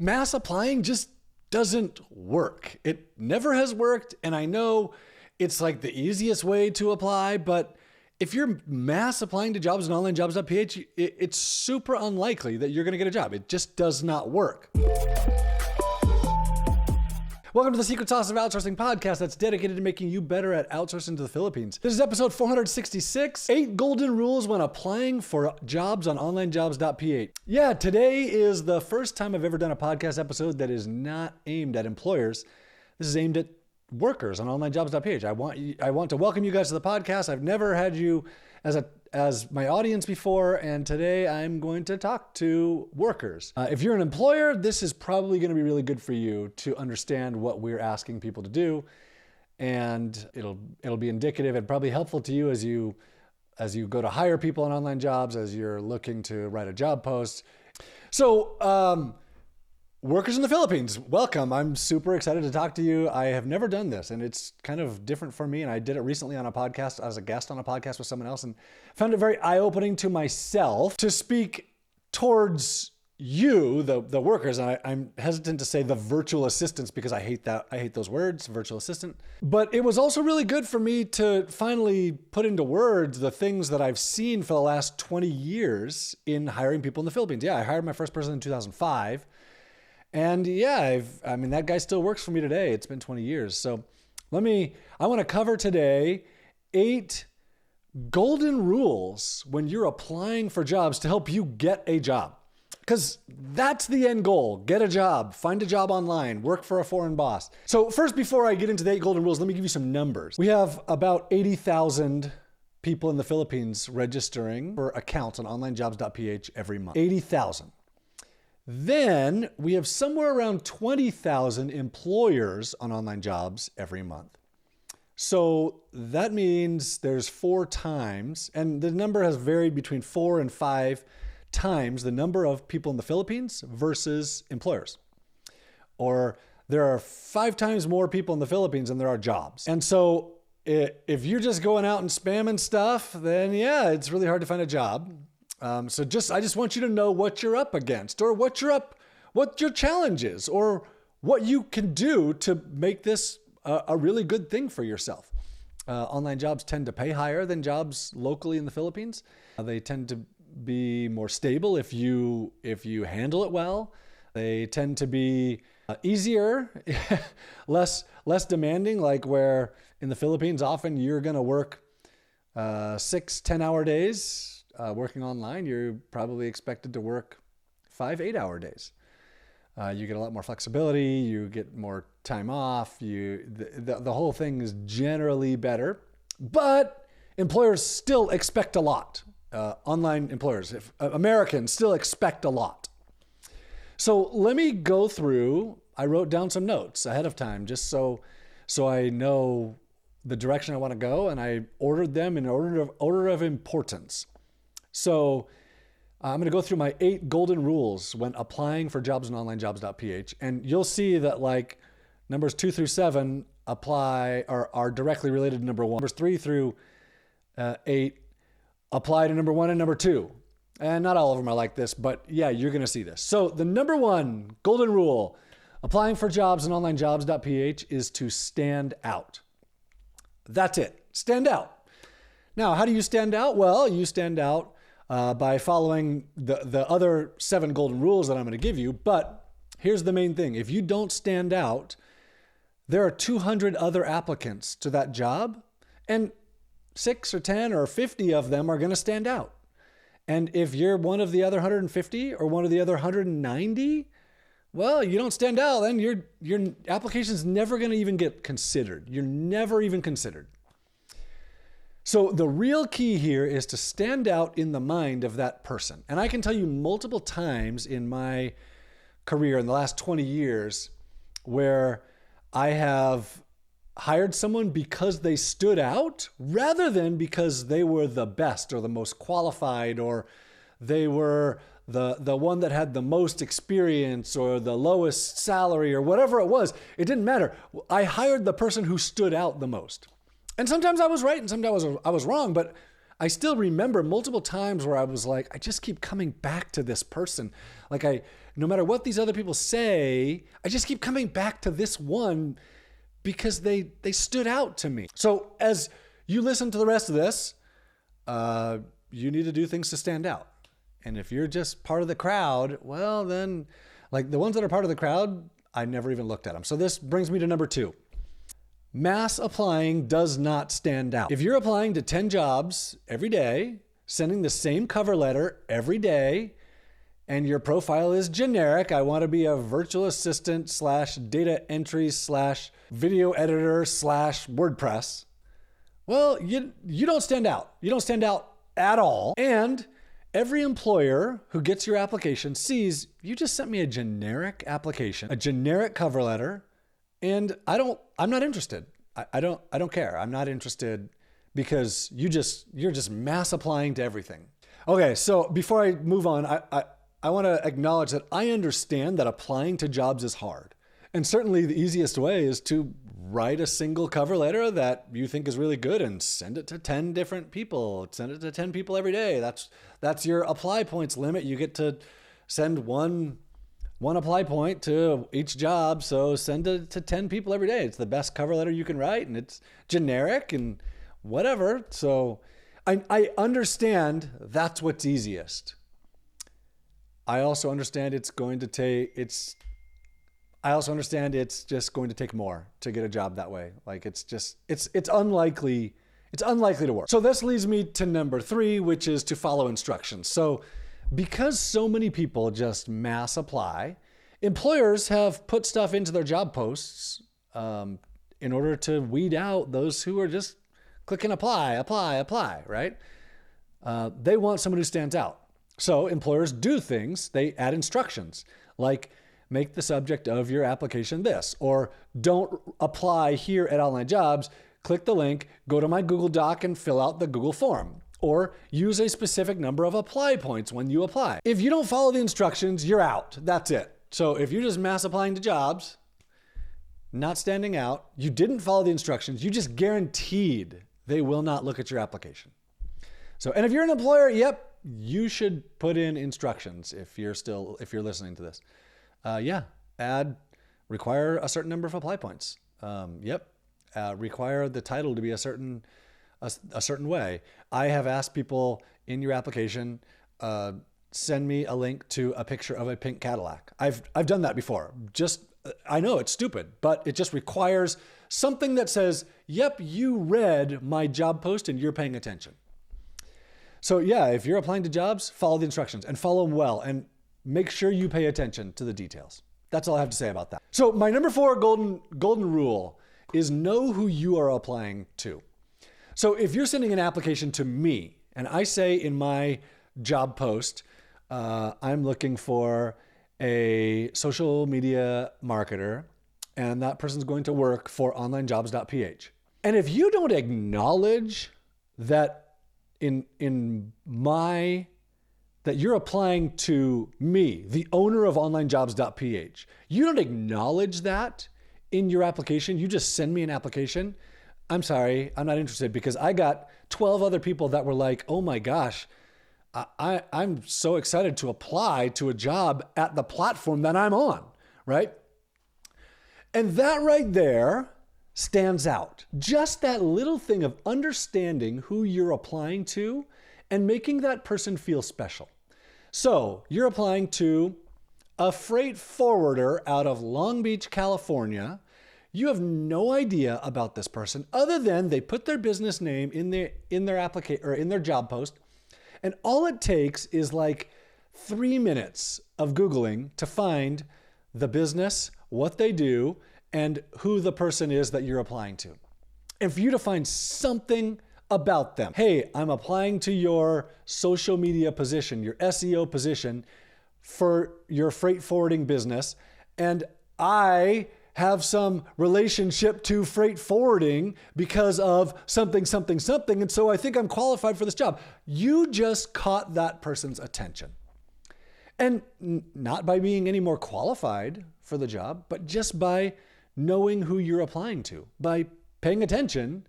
mass applying just doesn't work. It never has worked. And I know it's like the easiest way to apply, but if you're mass applying to jobs on onlinejobs.ph, it's super unlikely that you're going to get a job. It just does not work. Welcome to the Secret Sauce of Outsourcing podcast that's dedicated to making you better at outsourcing to the Philippines. This is episode 466, 8 golden rules when applying for jobs on onlinejobs.ph. Yeah, today is the first time I've ever done a podcast episode that is not aimed at employers. This is aimed at workers on onlinejobs.ph. I want to welcome you guys to the podcast. I've never had you as my audience before, and today I'm going to talk to workers. If you're an employer, this is probably going to be really good for you to understand what we're asking people to do, and it'll be indicative and probably helpful to you as you go to hire people on online jobs, as you're looking to write a job post. So, workers in the Philippines, welcome. I'm super excited to talk to you. I have never done this, and it's kind of different for me. And I did it recently on a podcast as a guest on a podcast with someone else, and found it very eye-opening to myself to speak towards you, the workers. And I'm hesitant to say the virtual assistants because I hate those words, virtual assistant. But it was also really good for me to finally put into words the things that I've seen for the last 20 years in hiring people in the Philippines. Yeah, I hired my first person in 2005. And yeah, that guy still works for me today. It's been 20 years. So I want to cover today 8 golden rules when you're applying for jobs to help you get a job. Because that's the end goal. Get a job, find a job online, work for a foreign boss. So first, before I get into the 8 golden rules, let me give you some numbers. We have about 80,000 people in the Philippines registering for accounts on onlinejobs.ph every month. 80,000. Then we have somewhere around 20,000 employers on online jobs every month. So that means there's 4 times, and the number has varied between 4 and 5 times the number of people in the Philippines versus employers. Or there are 5 times more people in the Philippines than there are jobs. And so if you're just going out and spamming stuff, then yeah, it's really hard to find a job. I just want you to know what you're up against, or what your challenge is, or what you can do to make this a really good thing for yourself. Online jobs tend to pay higher than jobs locally in the Philippines. They tend to be more stable if you handle it well. They tend to be easier, less demanding, like where in the Philippines, often you're going to work 6-10-hour days. Working online, you're probably expected to work 5-8-hour days. You get a lot more flexibility. You get more time off. The whole thing is generally better, but employers still expect a lot. Online employers, Americans still expect a lot. So let me go through. I wrote down some notes ahead of time just so I know the direction I want to go, and I ordered them in order of importance. So I'm going to go through my 8 golden rules when applying for jobs on onlinejobs.ph. And you'll see that like numbers 2 through 7 are directly related to number 1. Numbers 3 through 8 apply to number 1 and number 2. And not all of them are like this, but yeah, you're going to see this. So the number 1 golden rule applying for jobs on onlinejobs.ph is to stand out. That's it. Stand out. Now, how do you stand out? Well, you stand out by following the other 7 golden rules that I'm going to give you. But here's the main thing. If you don't stand out, there are 200 other applicants to that job, and 6 or 10 or 50 of them are going to stand out. And if you're one of the other 150 or one of the other 190, well, you don't stand out, then your application's never going to even get considered. You're never even considered. So the real key here is to stand out in the mind of that person. And I can tell you multiple times in my career in the last 20 years where I have hired someone because they stood out rather than because they were the best or the most qualified, or they were the one that had the most experience or the lowest salary or whatever it was. It didn't matter. I hired the person who stood out the most. And sometimes I was right and sometimes I was wrong, but I still remember multiple times where I was like, I just keep coming back to this person. Like no matter what these other people say, I just keep coming back to this one because they stood out to me. So as you listen to the rest of this, you need to do things to stand out. And if you're just part of the crowd, well, then like the ones that are part of the crowd, I never even looked at them. So this brings me to number 2. Mass applying does not stand out. If you're applying to 10 jobs every day, sending the same cover letter every day, and your profile is generic, I want to be a virtual assistant / data entry / video editor / WordPress, well, you don't stand out. You don't stand out at all. And every employer who gets your application sees you just sent me a generic application, a generic cover letter, and I'm not interested. I don't care. I'm not interested because you're just mass applying to everything. Okay, so before I move on, I want to acknowledge that I understand that applying to jobs is hard. And certainly the easiest way is to write a single cover letter that you think is really good and send it to 10 different people. Send it to 10 people every day. That's your apply points limit. You get to send one apply point to each job. So send it to 10 people every day. It's the best cover letter you can write, and it's generic and whatever. So I understand that's what's easiest. I also understand it's just going to take more to get a job that way. Like it's unlikely to work. So this leads me to number 3, which is to follow instructions. So because so many people just mass apply, employers have put stuff into their job posts in order to weed out those who are just clicking apply, right? They want someone who stands out. So employers do things. They add instructions like make the subject of your application this, or don't apply here at Online Jobs. Click the link, go to my Google Doc and fill out the Google form, or use a specific number of apply points when you apply. If you don't follow the instructions, you're out. That's it. So if you're just mass applying to jobs, not standing out, you didn't follow the instructions, you just guaranteed they will not look at your application. So, and if you're an employer, yep, you should put in instructions if you're listening to this. Require a certain number of apply points. Require the title to be a certain way. I have asked people in your application, send me a link to a picture of a pink Cadillac. I've done that before. I know it's stupid, but it just requires something that says, yep, you read my job post and you're paying attention. So yeah, if you're applying to jobs, follow the instructions and follow them well and make sure you pay attention to the details. That's all I have to say about that. So my number 4 golden rule is know who you are applying to. So if you're sending an application to me and I say in my job post, I'm looking for a social media marketer and that person's going to work for onlinejobs.ph. And if you don't acknowledge that that you're applying to me, the owner of onlinejobs.ph, you don't acknowledge that in your application, you just send me an application, I'm sorry, I'm not interested, because I got 12 other people that were like, oh my gosh, I'm so excited to apply to a job at the platform that I'm on, right? And that right there stands out. Just that little thing of understanding who you're applying to and making that person feel special. So you're applying to a freight forwarder out of Long Beach, California. You have no idea about this person other than they put their business name in their application or in their job post. And all it takes is like 3 minutes of Googling to find the business, what they do, and who the person is that you're applying to. And for you to find something about them. Hey, I'm applying to your social media position, your SEO position for your freight forwarding business, and I have some relationship to freight forwarding because of something, and so I think I'm qualified for this job. You just caught that person's attention. And not by being any more qualified for the job, but just by knowing who you're applying to, by paying attention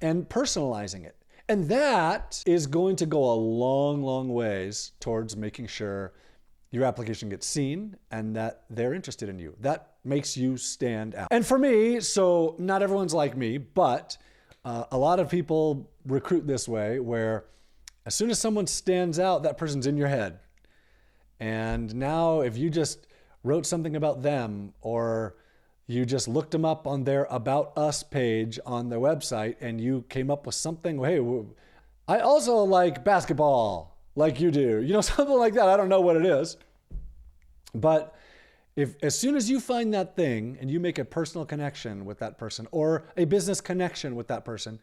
and personalizing it. And that is going to go a long, long ways towards making sure your application gets seen and that they're interested in you. That makes you stand out. And for me, so not everyone's like me, but a lot of people recruit this way where as soon as someone stands out, that person's in your head. And now if you just wrote something about them or you just looked them up on their About Us page on their website and you came up with something, hey, I also like basketball like you do, something like that. I don't know what it is. But if as soon as you find that thing and you make a personal connection with that person or a business connection with that person,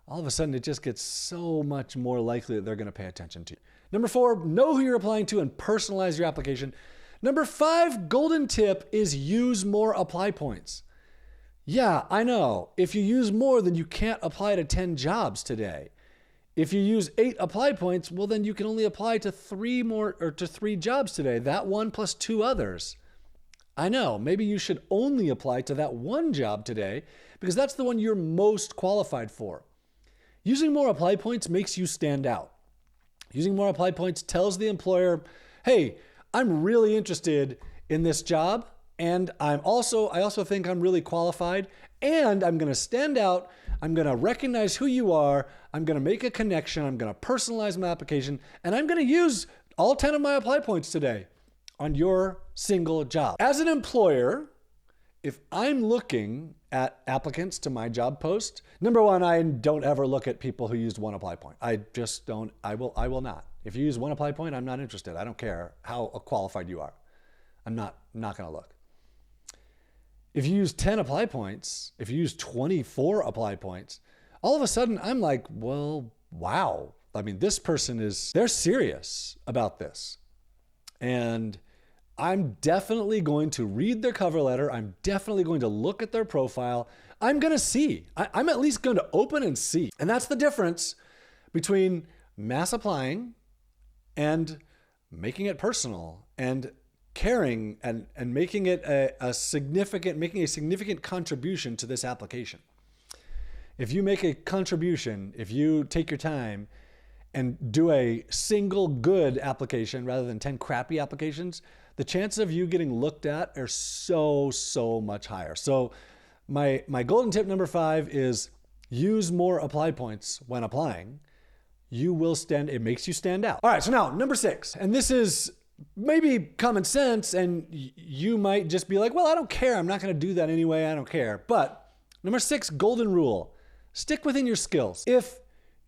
all of a sudden it just gets so much more likely that they're going to pay attention to you. Number 4, know who you're applying to and personalize your application. Number 5, golden tip is use more apply points. Yeah, I know. If you use more, then you can't apply to 10 jobs today. If you use 8 apply points, well, then you can only apply to 3 jobs today. That one plus 2 others. I know. Maybe you should only apply to that one job today because that's the one you're most qualified for. Using more apply points makes you stand out. Using more apply points tells the employer, hey, I'm really interested in this job, and I also think I'm really qualified, and I'm going to stand out. I'm going to recognize who you are. I'm going to make a connection. I'm going to personalize my application, and I'm going to use all 10 of my apply points today on your single job. As an employer, if I'm looking at applicants to my job post, number 1, I don't ever look at people who used 1 apply point. I just don't. I will not. If you use 1 apply point, I'm not interested. I don't care how qualified you are. I'm not going to look. If you use 10 apply points, if you use 24 apply points, all of a sudden I'm like, well, wow. I mean, this person they're serious about this. And I'm definitely going to read their cover letter. I'm definitely going to look at their profile. I'm going to see. I'm at least going to open and see. And that's the difference between mass applying and making it personal and caring and making it a significant contribution to this application. If you make a contribution, if you take your time and do a single good application rather than 10 crappy applications, the chances of you getting looked at are so much higher. So my golden tip number 5 is use more apply points when applying. It makes you stand out. All right, so now number 6, and this is maybe common sense, and you might just be like, well, I don't care. I'm not going to do that anyway. I don't care. But number 6, golden rule, stick within your skills. If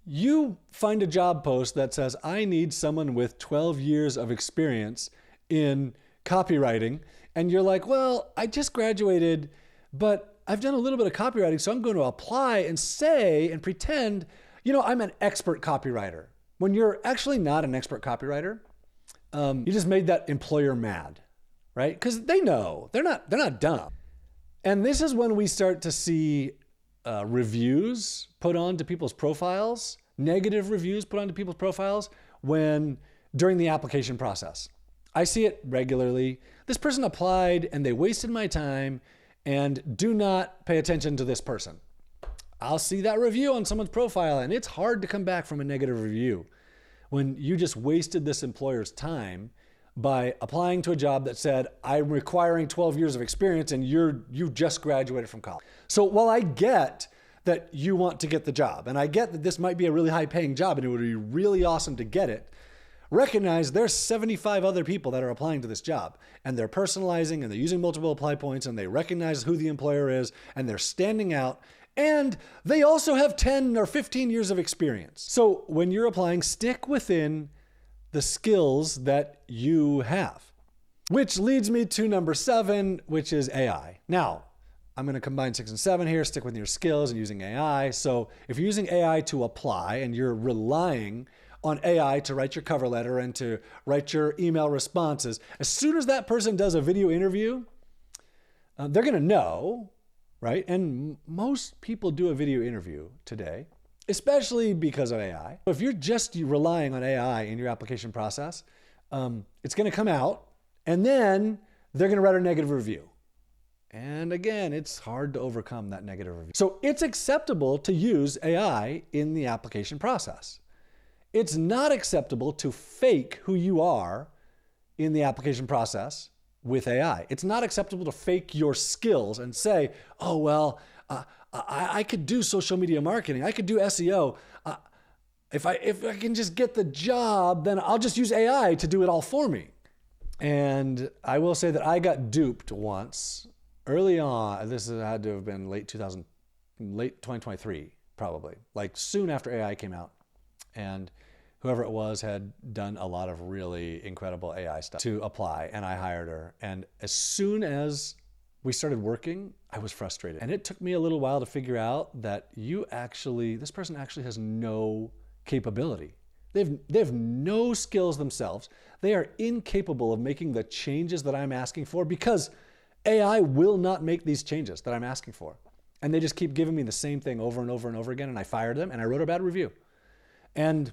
you find a job post that says, I need someone with 12 years of experience in copywriting, and you're like, well, I just graduated, but I've done a little bit of copywriting, so I'm going to apply and say and pretend, I'm an expert copywriter. When you're actually not an expert copywriter, you just made that employer mad, right? Because they know they're not dumb. And this is when we start to see reviews put onto people's profiles, negative reviews put onto people's profiles during the application process. I see it regularly. This person applied and they wasted my time, and do not pay attention to this person. I'll see that review on someone's profile, and it's hard to come back from a negative review when you just wasted this employer's time by applying to a job that said, I'm requiring 12 years of experience, and you just graduated from college. So while I get that you want to get the job, and I get that this might be a really high paying job and it would be really awesome to get it, recognize there's 75 other people that are applying to this job, and they're personalizing and they're using multiple apply points, and they recognize who the employer is, and they're standing out, and they also have 10 or 15 years of experience. So when you're applying, stick within the skills that you have, which leads me to number 7, which is AI. Now, I'm going to combine 6 and 7 here, stick with your skills and using AI. So if you're using AI to apply and you're relying on AI to write your cover letter and to write your email responses, as soon as that person does a video interview, they're going to know, right? And most people do a video interview today, especially because of AI. If you're just relying on AI in your application process, it's going to come out, and then they're going to write a negative review. And again, it's hard to overcome that negative review. So it's acceptable to use AI in the application process. It's not acceptable to fake who you are in the application process with AI. It's not acceptable to fake your skills and say, oh, well, I could do social media marketing. I could do SEO. If I can just get the job, then I'll just use AI to do it all for me. And I will say that I got duped once early on. This had to have been late 2023, probably, like soon after AI came out. And whoever it was had done a lot of really incredible AI stuff to apply, and I hired her. And as soon as we started working, I was frustrated. And it took me a little while to figure out that this person actually has no capability. They have no skills themselves. They are incapable of making the changes that I'm asking for because AI will not make these changes that I'm asking for. And they just keep giving me the same thing over and over and over again. And I fired them and I wrote a bad review. And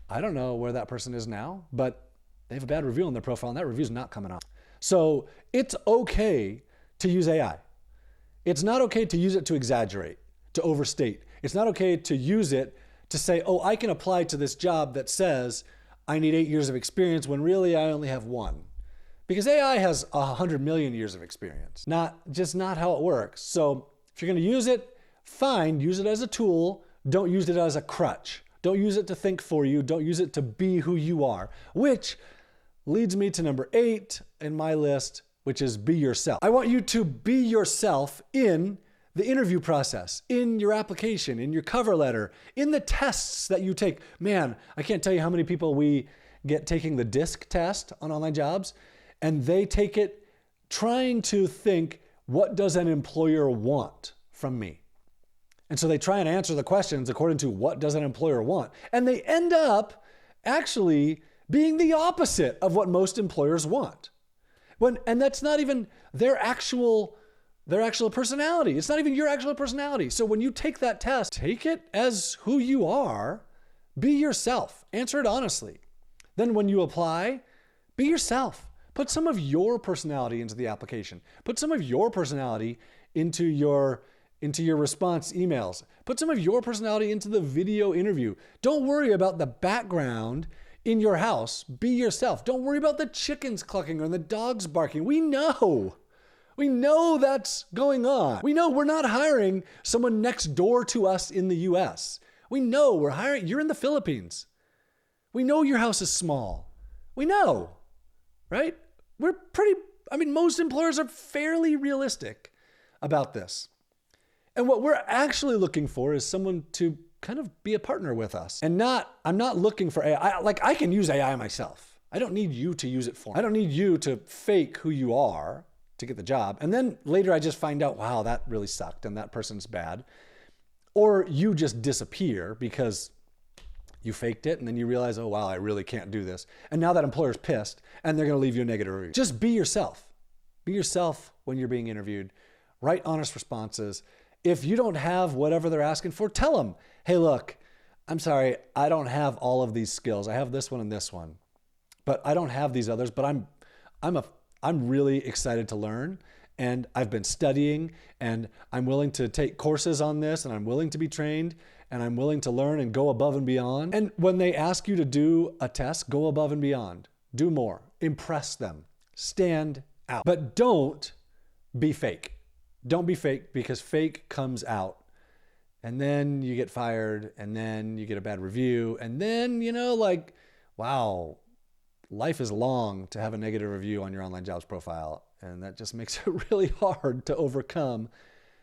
I don't know where that person is now, but they have a bad review on their profile and that review is not coming out. So it's okay to use AI. It's not okay to use it to exaggerate, to overstate. It's not okay to use it to say, oh, I can apply to this job that says I need 8 years of experience when really I only have 1. Because AI has 100 million years of experience. Not how it works. So if you're gonna use it, fine, use it as a tool. Don't use it as a crutch. Don't use it to think for you. Don't use it to be who you are, which leads me to number 8 in my list, which is be yourself. I want you to be yourself in the interview process, in your application, in your cover letter, in the tests that you take. Man, I can't tell you how many people we get taking the DISC test on online jobs, and they take it trying to think, what does an employer want from me? And so they try and answer the questions according to what does an employer want. And they end up actually being the opposite of what most employers want. And that's not even their actual personality. It's not even your actual personality. So when you take that test, take it as who you are, be yourself, answer it honestly. Then when you apply, be yourself. Put some of your personality into the application. Put some of your personality into your response emails. Put some of your personality into the video interview. Don't worry about the background in your house. Be yourself. Don't worry about the chickens clucking or the dogs barking. We know that's going on. We know we're not hiring someone next door to us in the US. We know you're in the Philippines. We know your house is small. We know, right? Most employers are fairly realistic about this. And what we're actually looking for is someone to kind of be a partner with us. And I'm not looking for AI. I can use AI myself. I don't need you to use it for me. I don't need you to fake who you are to get the job. And then later I just find out, wow, that really sucked and that person's bad. Or you just disappear because you faked it and then you realize, oh, wow, I really can't do this. And now that employer's pissed and they're going to leave you a negative review. Just be yourself. Be yourself when you're being interviewed. Write honest responses. If you don't have whatever they're asking for, tell them, hey, look, I'm sorry, I don't have all of these skills. I have this one and this one, but I don't have these others, but I'm really excited to learn, and I've been studying, and I'm willing to take courses on this, and I'm willing to be trained, and I'm willing to learn and go above and beyond. And when they ask you to do a test, go above and beyond. Do more. Impress them. Stand out. But don't be fake. Don't be fake, because fake comes out. And then you get fired, and then you get a bad review, and then, wow, life is long to have a negative review on your online jobs profile. And that just makes it really hard to overcome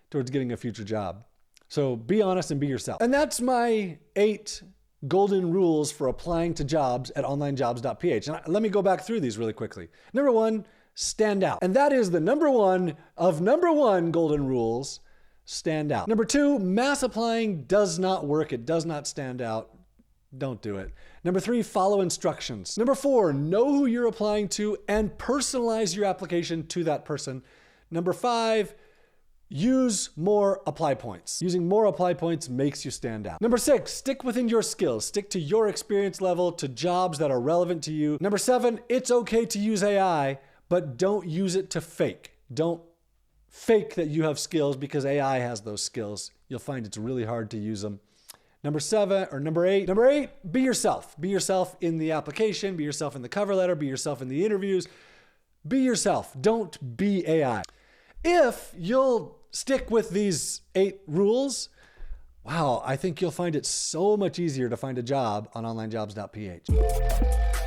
towards getting a future job. So be honest and be yourself. And that's my 8 golden rules for applying to jobs at onlinejobs.ph. And let me go back through these really quickly. Number 1, stand out. And that is the number one golden rules, stand out. Number 2, mass applying does not work. It does not stand out. Don't do it. Number 3, follow instructions. Number 4, know who you're applying to and personalize your application to that person. Number 5, use more apply points. Using more apply points makes you stand out. Number 6, stick within your skills. Stick to your experience level, to jobs that are relevant to you. Number 7, it's okay to use AI, but don't use it to fake. Don't fake that you have skills because AI has those skills. You'll find it's really hard to use them. Number eight, be yourself. Be yourself in the application, be yourself in the cover letter, be yourself in the interviews. Be yourself. Don't be AI. If you'll stick with these 8 rules, wow, I think you'll find it so much easier to find a job on onlinejobs.ph.